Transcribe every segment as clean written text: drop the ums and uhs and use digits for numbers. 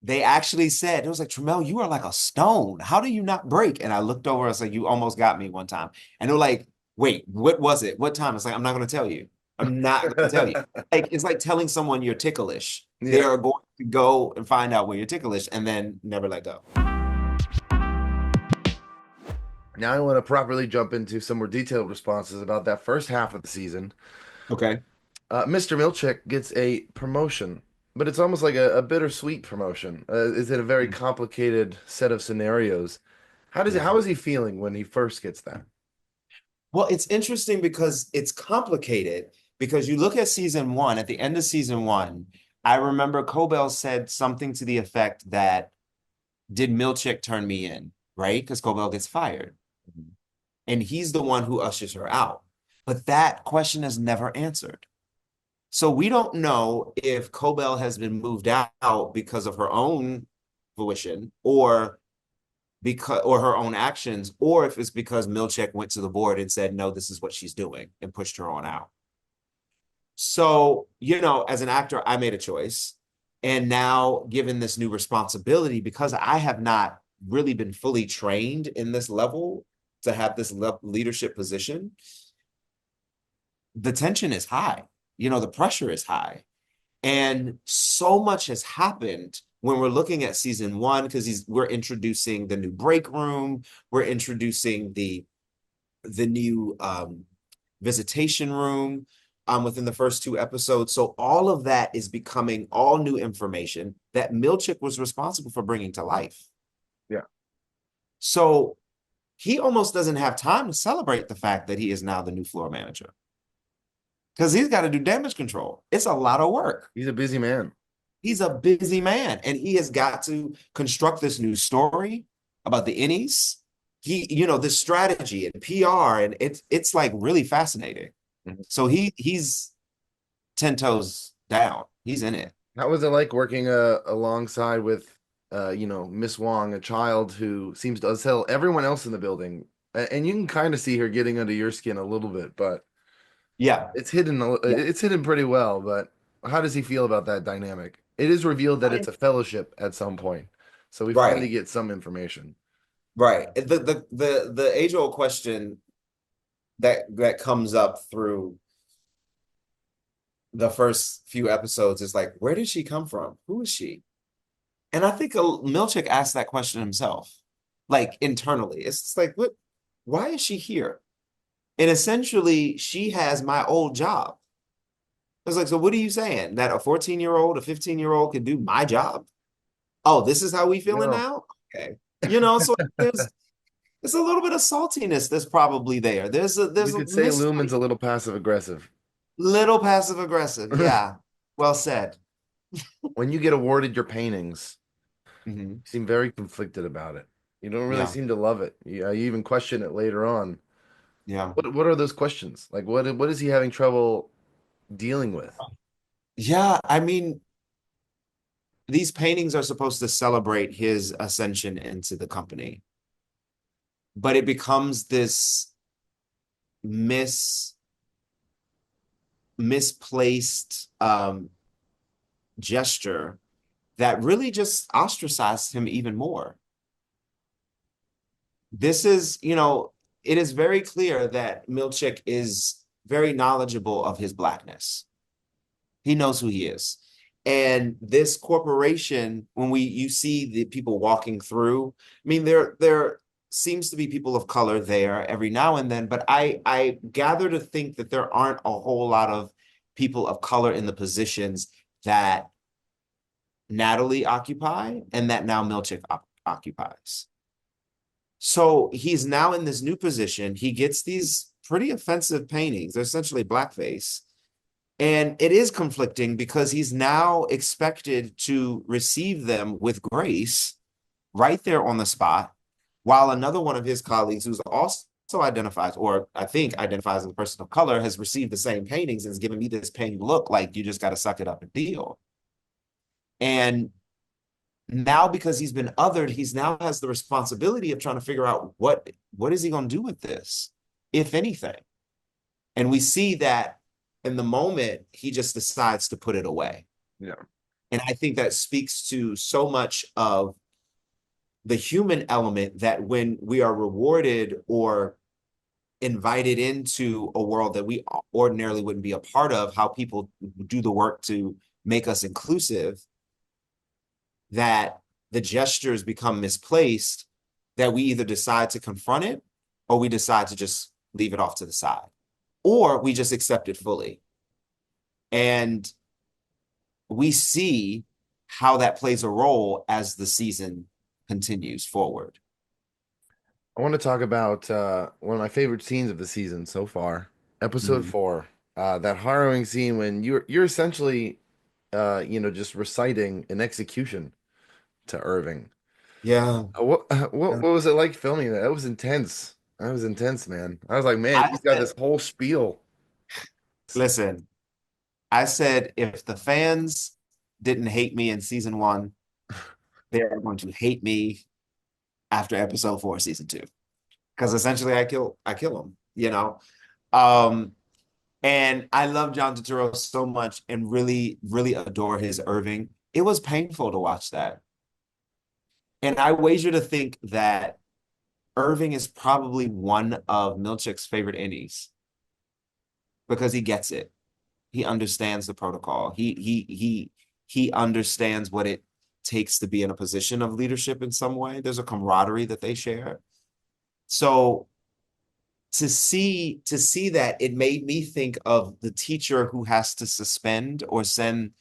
they actually said, it was like, Tramell, you are like a stone. How do you not break? And I looked over, I was like, you almost got me one time. And they're like, wait, what was it? What time? It's like, I'm not going to tell you. I'm not going to tell you. Like, it's like telling someone you're ticklish. They Yeah. are going to go and find out when you're ticklish and then never let go. Now I want to properly jump into some more detailed responses about that first half of the season. Okay. Mr. Milchick gets a promotion, but it's almost like a bittersweet promotion. Is it a very complicated set of scenarios? How Mhm. is he feeling when he first gets that? Well, it's interesting because it's complicated because you look at season one, at the end of season one, I remember Cobell said something to the effect that, did Milchick turn me in? Right? Because Cobell gets fired. And he's the one who ushers her out. But that question is never answered. So we don't know if Cobell has been moved out because of her own volition or her own actions, or if it's because Milchick went to the board and said, no, this is what she's doing and pushed her on out. So, as an actor, I made a choice. And now, given this new responsibility, because I have not really been fully trained in this level to have this leadership position, the tension is high. The pressure is high. And so much has happened when we're looking at season one, because we're introducing the new break room, we're introducing the new visitation room within the first two episodes. So all of that is becoming all new information that Milchick was responsible for bringing to life. Yeah. So he almost doesn't have time to celebrate the fact that he is now the new floor manager because he's got to do damage control. It's a lot of work. He's a busy man. He's a busy man, and he has got to construct this new story about the innies. This strategy and PR, and it's like really fascinating. Mhm. So he's 10 toes down. He's in it. How was it like working alongside with Miss Wong, a child who seems to tell everyone else in the building, and you can kind of see her getting under your skin a little bit, but Yeah. Yeah. it's hidden pretty well. But how does he feel about that dynamic? It is revealed that it's a fellowship at some point, so we finally Right. get some information. Right. The age-old question that comes up through the first few episodes is like, where did she come from? Who is she? And I think Milchick asked that question himself, like internally. It's just like, what? Why is she here? And essentially, she has my old job. I was like, so what are you saying? That a 14-year-old, a 15-year-old can do my job? Oh, this is how we feeling No, now? Okay. So there's a little bit of saltiness that's probably there. we There's a could say Lumen's mystery. a little passive aggressive. Little passive aggressive. Yeah. Well said. When you get awarded your paintings, Hmm. you seem very conflicted about it. You don't really Yeah. seem to love it. You even question it later on. Yeah. What are those questions? Like what is he having trouble dealing with? Yeah. I mean, these paintings are supposed to celebrate his ascension into the company, but it becomes this mis misplaced gesture that really just ostracized him even more. This is, it is very clear that Milchick is very knowledgeable of his blackness. He knows who he is. And this corporation, when you see the people walking through, I mean, there seems to be people of color there every now and then, but I gather to think that there aren't a whole lot of people of color in the positions that Natalie occupy and that now Milchick occupies. So he's now in this new position. He gets these pretty offensive paintings. They're essentially blackface. And it is conflicting because he's now expected to receive them with grace right there on the spot, while another one of his colleagues, who's also identifies, or I think identifies as a person of color, has received the same paintings and is giving me this pained look like you just got to suck it up and deal. And now, because he's been othered, he's now has the responsibility of trying to figure out what is he going to do with this, if anything. And we see that in the moment, he just decides to put it away. Yeah. And I think that speaks to so much of the human element that when we are rewarded or invited into a world that we ordinarily wouldn't be a part of, how people do the work to make us inclusive, that the gestures become misplaced, that we either decide to confront it or we decide to just leave it off to the side, or we just accept it fully. And we see how that plays a role as the season continues forward. I want to talk about one of my favorite scenes of the season so far, episode Mhm. 4. That harrowing scene when you're essentially just reciting an execution to Irving. Yeah. What was it like filming that? That was intense. That was intense, man. I was like, man, I he's got said, this whole spiel. listen, I said if the fans didn't hate me in season one, they're going to hate me after episode four, season two. Because essentially I kill him, you know. Um, and I love John Turturro so much and really, really adore his Irving. It was painful to watch that. And I wager to think that Irving is probably one of Milchick's favorite innies because he gets it. He understands the protocol. He understands what it takes to be in a position of leadership in some way. There's a camaraderie that they share. So to see that, it made me think of the teacher who has to suspend or send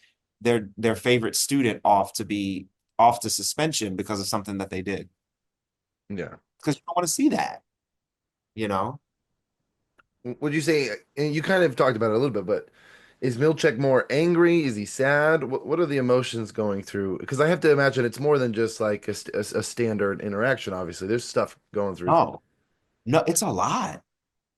their favorite student off to suspension because of something that they did. Yeah. Because you don't want to see that, you know? Would you say, and you kind of talked about it a little bit, but is Milchick more angry? Is he sad? What are the emotions going through? Because I have to imagine it's more than just like a standard interaction, obviously. There's stuff going through. No, no, it's a lot.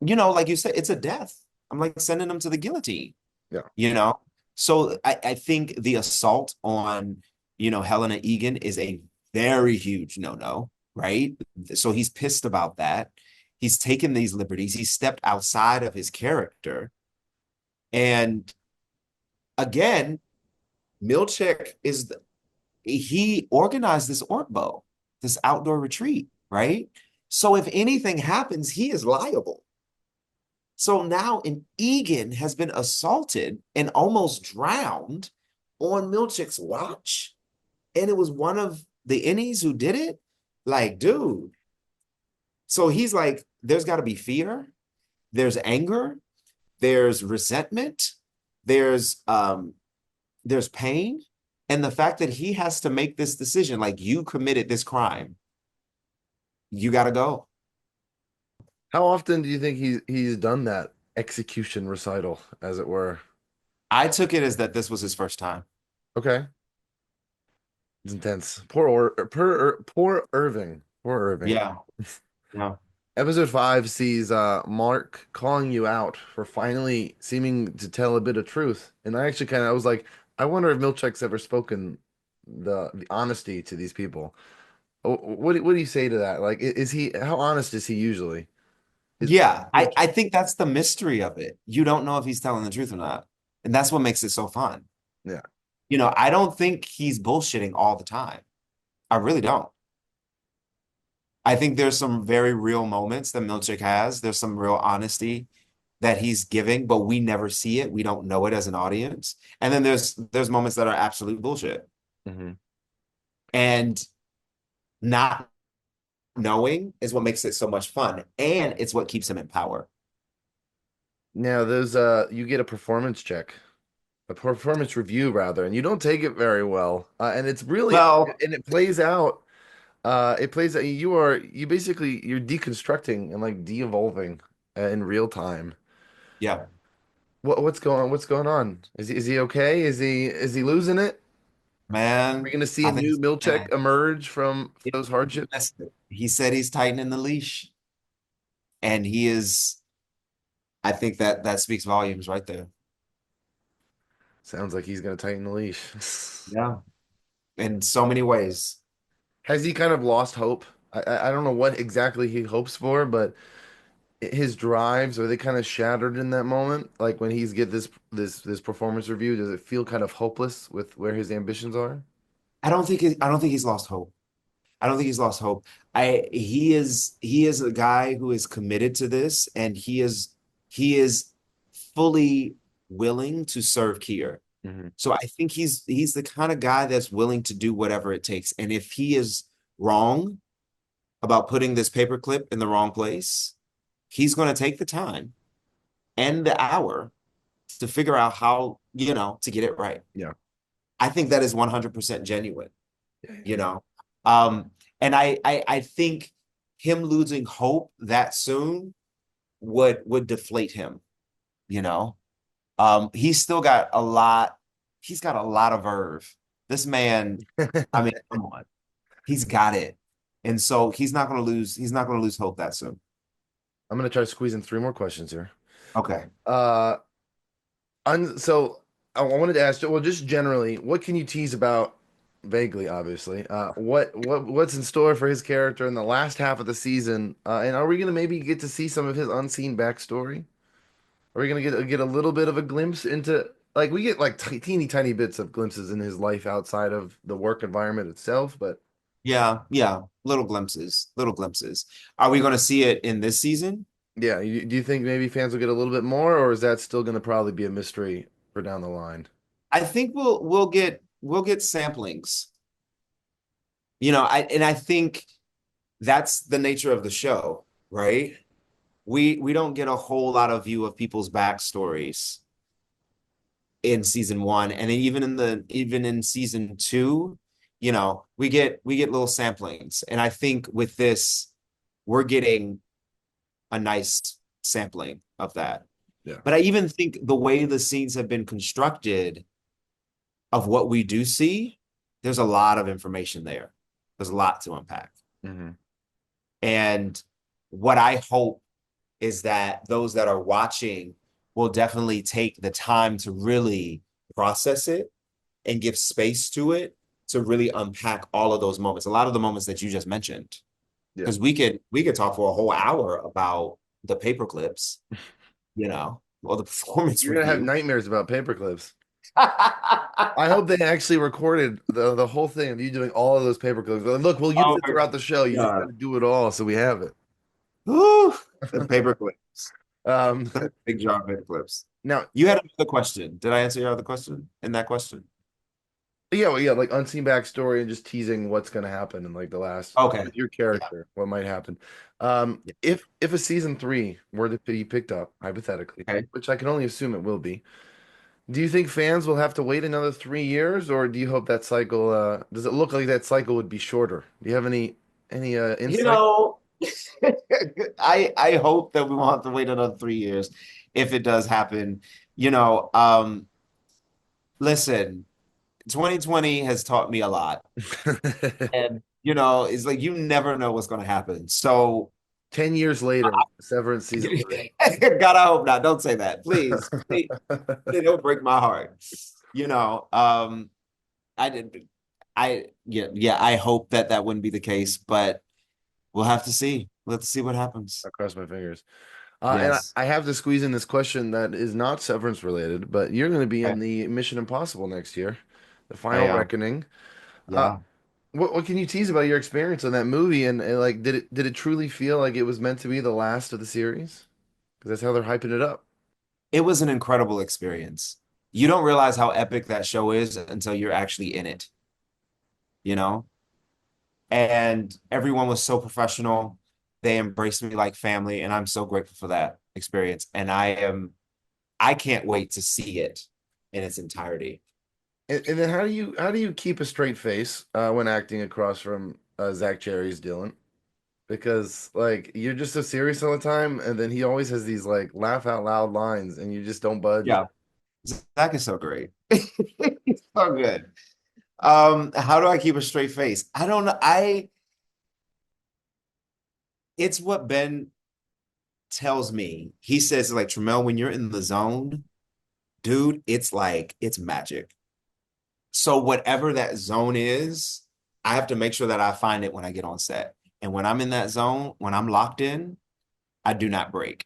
You know, like you said, it's a death. I'm like sending them to the guillotine, Yeah. you know? So I think the assault on, Helena Egan is a very huge no-no, right? So he's pissed about that. He's taken these liberties. He stepped outside of his character. And again, Milchick he organized this Orkbo, this outdoor retreat, right? So if anything happens, he is liable. So now an Egan has been assaulted and almost drowned on Milchick's watch. And it was one of the innies who did it. Like, dude. So he's like, there's got to be fear, there's anger, there's resentment, there's pain. And the fact that he has to make this decision, like you committed this crime, you gotta go. How often do you think he's done that execution recital, as it were? I took it as that this was his first time. Okay. It's intense. Poor Irving. Poor Irving. Yeah. Yeah. Episode 5 sees Mark calling you out for finally seeming to tell a bit of truth. And I was like, I wonder if Milchick's ever spoken the honesty to these people. What do you say to that? Like, is he, how honest is he usually? Is Yeah, I, Milchick? I think that's the mystery of it. You don't know if he's telling the truth or not. And that's what makes it so fun. Yeah. I don't think he's bullshitting all the time. I really don't. I think there's some very real moments that Milchick has. There's some real honesty that he's giving, but we never see it. We don't know it as an audience. And then there's moments that are absolute bullshit. Hmm. And not knowing is what makes it so much fun. And it's what keeps him in power. Now, you get a performance check, a performance review rather, and you don't take it very well. And it's really, Well, and it plays out. It plays out. You're deconstructing and like de-evolving in real time. yeah, What's going on? Is he okay? Is he losing it? We're man, gonna see a I think new man, Milchick emerge from it, those hardships. listen, he said he's tightening the leash, and he is. I think that speaks volumes right there. Sounds like he's gonna tighten the leash. Yeah, in so many ways. Has he kind of lost hope? I don't know what exactly he hopes for, but his drives, are they kind of shattered in that moment? Like when he's get this performance review, does it feel kind of hopeless with where his ambitions are? I don't think he's lost hope. I don't think he's lost hope. He is a guy who is committed to this, and he is fully willing to serve Kier. Hmm. So I think he's the kind of guy that's willing to do whatever it takes. And if he is wrong about putting this paperclip in the wrong place, he's going to take the time and the hour to figure out how, to get it right. Yeah. I think that is 100% genuine, Yeah. you know. Um, and I think him losing hope that soon would deflate him, you know. He's still got a lot, he's got a lot of verve. This man, I mean, come on. He's got it. And so he's not gonna lose hope that soon. I'm gonna try to squeeze in three more questions here. Okay. Uh, so I wanted to ask you, well, just generally, what can you tease about, vaguely, obviously, what's in store for his character in the last half of the season? And are we gonna maybe get to see some of his unseen backstory? Are we gonna get a little bit of a glimpse into like we get like teeny tiny bits of glimpses in his life outside of the work environment itself, but Yeah, yeah. Little glimpses, little glimpses. Are we gonna see it in this season? yeah, do you think maybe fans will get a little bit more, or is that still gonna probably be a mystery for down the line? I think we'll get samplings. I think that's the nature of the show, right? We don't get a whole lot of view of people's backstories in season one, and even in season two, we get little samplings, and I think with this, we're getting a nice sampling of that. Yeah. But I even think the way the scenes have been constructed of what we do see, there's a lot of information there. There's a lot to unpack. Hmm. And what I hope is that those that are watching will definitely take the time to really process it and give space to it to really unpack all of those moments. A lot of the moments that you just mentioned. Yeah. Because we could talk for a whole hour about the paper clips, or the performance You're gonna have review. nightmares about paperclips. I hope they actually recorded the whole thing of you doing all of those paperclips. Like, look, we'll use Oh it my throughout the show. You just got God. to do it all, so we have it. Ooh, the paper clips. Um, The big jar of paper clips. now, You had another question. Did I answer your other question in that question? yeah, well, yeah, like unseen backstory and just teasing what's gonna happen in like the last Okay. with your Yeah. character, what might happen. Yeah. If a season three were to be picked up, hypothetically, Okay. which I can only assume it will be, do you think fans will have to wait another 3 years, or do you hope that cycle? Does it look like that cycle would be shorter? Do you have any You insight? know, I hope that we won't have to wait another 3 years if it does happen. You know, listen, 2020 has taught me a lot. And it's like you never know what's going to happen. So 10 years later, Severance season three. God, I hope not. Don't say that. Please. Please, don't break my heart. You know, I did yeah, I hope that that wouldn't be the case, but we'll have to see. Let's see what happens. I cross my fingers. And Yes. I have to squeeze in this question that is not Severance related, but you're going to be Okay. in the Mission Impossible next year, the I Final am. Reckoning. Uh, Yeah. what can you tease about your experience on that movie? And like, did it truly feel like it was meant to be the last of the series? Because that's how they're hyping it up. It was an incredible experience. You don't realize how epic that show is until you're actually in it, you know? And everyone was so professional. They embraced me like family, and I'm so grateful for that experience. And I can't wait to see it in its entirety. And then how do you keep a straight face when acting across from Zach Cherry's Dylan? Because like you're just so serious all the time, and then he always has these like laugh out loud lines, and you just don't budge. Yeah. Zach is so great. He's so good. How do I keep a straight face? I don't know. It's what Ben tells me. He says, like, Tramell, when you're in the zone, dude, it's like it's magic. So whatever that zone is, I have to make sure that I find it when I get on set. And when I'm in that zone, when I'm locked in, I do not break.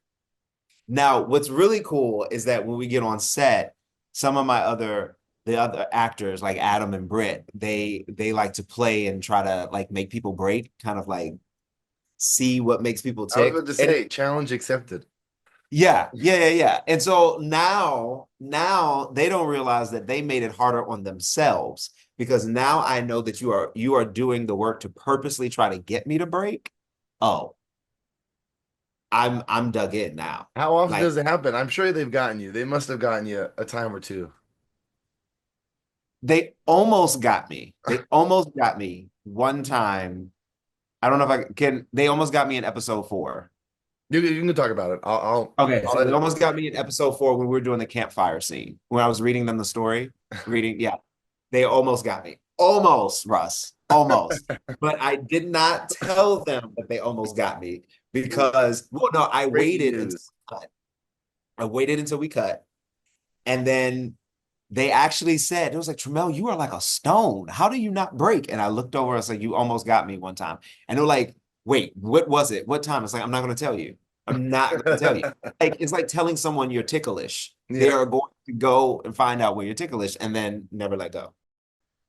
Now, what's really cool is that when we get on set, some of the other actors like Adam and Britt, they like to play and try to like make people break, kind of like see what makes people I was tick. about to And say, challenge accepted. yeah. And so now they don't realize that they made it harder on themselves because now I know that you are doing the work to purposely try to get me to break. Oh, I'm dug in now. How often Like does it happen? I'm sure they've gotten you. They must have gotten you a time or two. they almost got me. They almost got me one time. I don't know if I can. They almost got me in episode 4. You can talk about it. Okay, I'll so they edit almost this. got me in episode 4 when we were doing the campfire scene. When I was reading them the story, reading, yeah, they almost got me. Almost, Russ. Almost. But I did not tell them that they almost got me because, well, no, Breaking news. I waited until we cut. And then they actually said, it was like, Tramell, you are like a stone. How do you not break? And I looked over, I was like, you almost got me one time. And they're like, wait, what was it? What time? It's like, I'm not going to tell you. I'm not going to tell you. Like, it's like telling someone you're ticklish. They Yeah. are going to go and find out when you're ticklish and then never let go.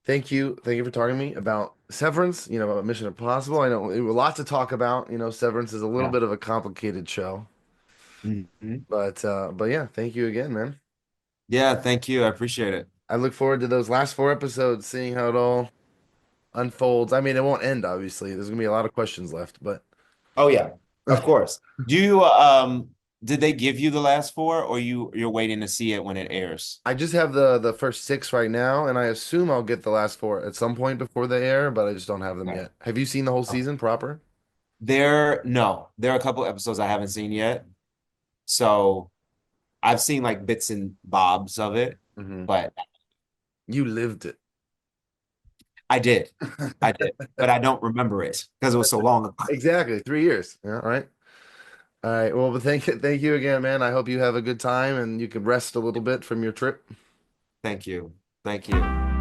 Thank you. Thank you for talking to me about Severance, about Mission Impossible. I know it was a lot to talk about. Severance is a little Yeah. bit of a complicated show. Mhm. But yeah, thank you again, man. Yeah, thank you. I appreciate it. I look forward to those last 4 episodes, seeing how it all unfolds. I mean, it won't end, obviously. There's gonna be a lot of questions left, but Oh yeah, of course. Do you did they give you the last 4 or you're waiting to see it when it airs? I just have the first 6 right now, and I assume I'll get the last 4 at some point before they air, but I just don't have them Okay. yet. Have you seen the whole season proper? There are a couple episodes I haven't seen yet. So I've seen like bits and bobs of it, Hmm. but You lived it. I did. I did. But I don't remember it because it was so long ago. Exactly, 3 years. Yeah, all right. All right. Well, but thank you again, man. I hope you have a good time and you can rest a little bit from your trip. Thank you. Thank you.